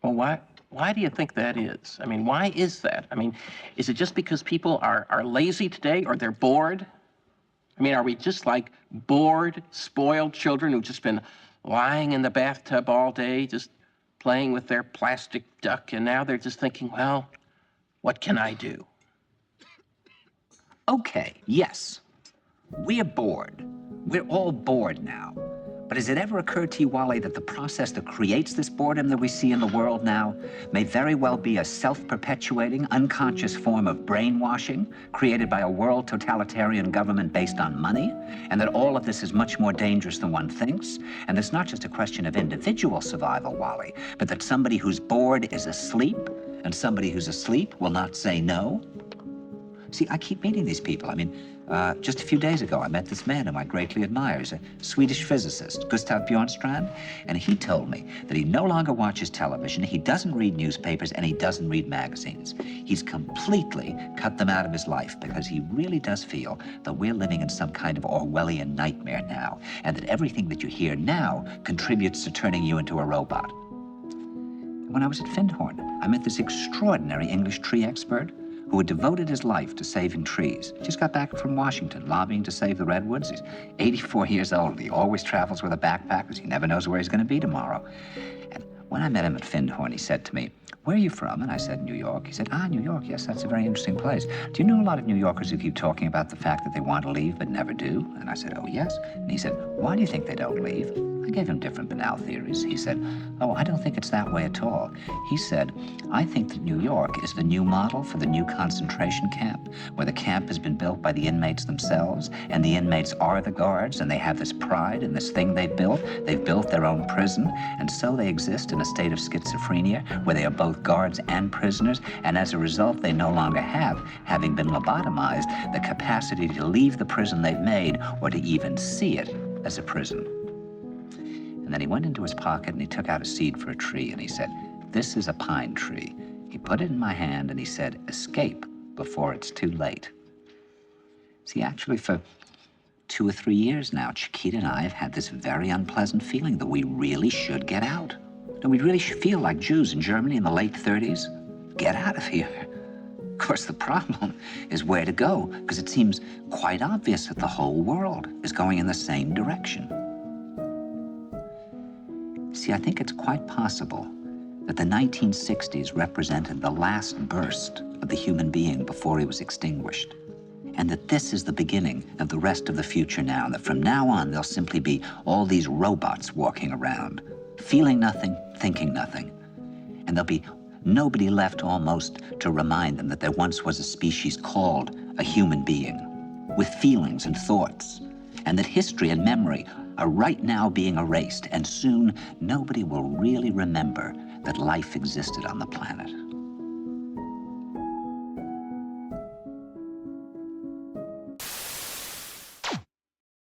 Well, why do you think that is? I mean, why is that? I mean, is it just because people are lazy today or they're bored? I mean, are we just like bored, spoiled children who've just been lying in the bathtub all day, just playing with their plastic duck, and now they're just thinking, well, what can I do? Okay, yes. We're bored. We're all bored now. But has it ever occurred to you, Wally, that the process that creates this boredom that we see in the world now may very well be a self-perpetuating, unconscious form of brainwashing created by a world totalitarian government based on money, and that all of this is much more dangerous than one thinks, and it's not just a question of individual survival, Wally, but that somebody who's bored is asleep, and somebody who's asleep will not say no? See, I keep meeting these people. I mean, just a few days ago, I met this man whom I greatly admire. He's a Swedish physicist, Gustav Bjornstrand, and he told me that he no longer watches television, he doesn't read newspapers, and he doesn't read magazines. He's completely cut them out of his life because he really does feel that we're living in some kind of Orwellian nightmare now, and that everything that you hear now contributes to turning you into a robot. When I was at Findhorn, I met this extraordinary English tree expert who had devoted his life to saving trees. Just got back from Washington, lobbying to save the redwoods. He's 84 years old. He always travels with a backpack because he never knows where he's going to be tomorrow. And when I met him at Findhorn, he said to me, "Where are you from?" And I said, "New York." He said, "Ah, New York, yes, that's a very interesting place. Do you know a lot of New Yorkers who keep talking about the fact that they want to leave but never do?" And I said, "Oh, yes." And he said, "Why do you think they don't leave?" I gave him different banal theories. He said, "Oh, I don't think it's that way at all." He said, "I think that New York is the new model for the new concentration camp, where the camp has been built by the inmates themselves, and the inmates are the guards, and they have this pride in this thing they've built. They've built their own prison, and so they exist in a state of schizophrenia, where they are both guards and prisoners, and as a result, they no longer have, having been lobotomized, the capacity to leave the prison they've made, or to even see it as a prison." And then he went into his pocket and he took out a seed for a tree and he said, "This is a pine tree." He put it in my hand and he said, "Escape before it's too late." See, actually for 2 or 3 years now, Chiquita and I have had this very unpleasant feeling that we really should get out. And we really should feel like Jews in Germany in the late 30s. Get out of here. Of course, the problem is where to go, because it seems quite obvious that the whole world is going in the same direction. See, I think it's quite possible that the 1960s represented the last burst of the human being before he was extinguished, and that this is the beginning of the rest of the future now, and that from now on there'll simply be all these robots walking around, feeling nothing, thinking nothing, and there'll be nobody left almost to remind them that there once was a species called a human being, with feelings and thoughts, and that history and memory are right now being erased, and soon nobody will really remember that life existed on the planet.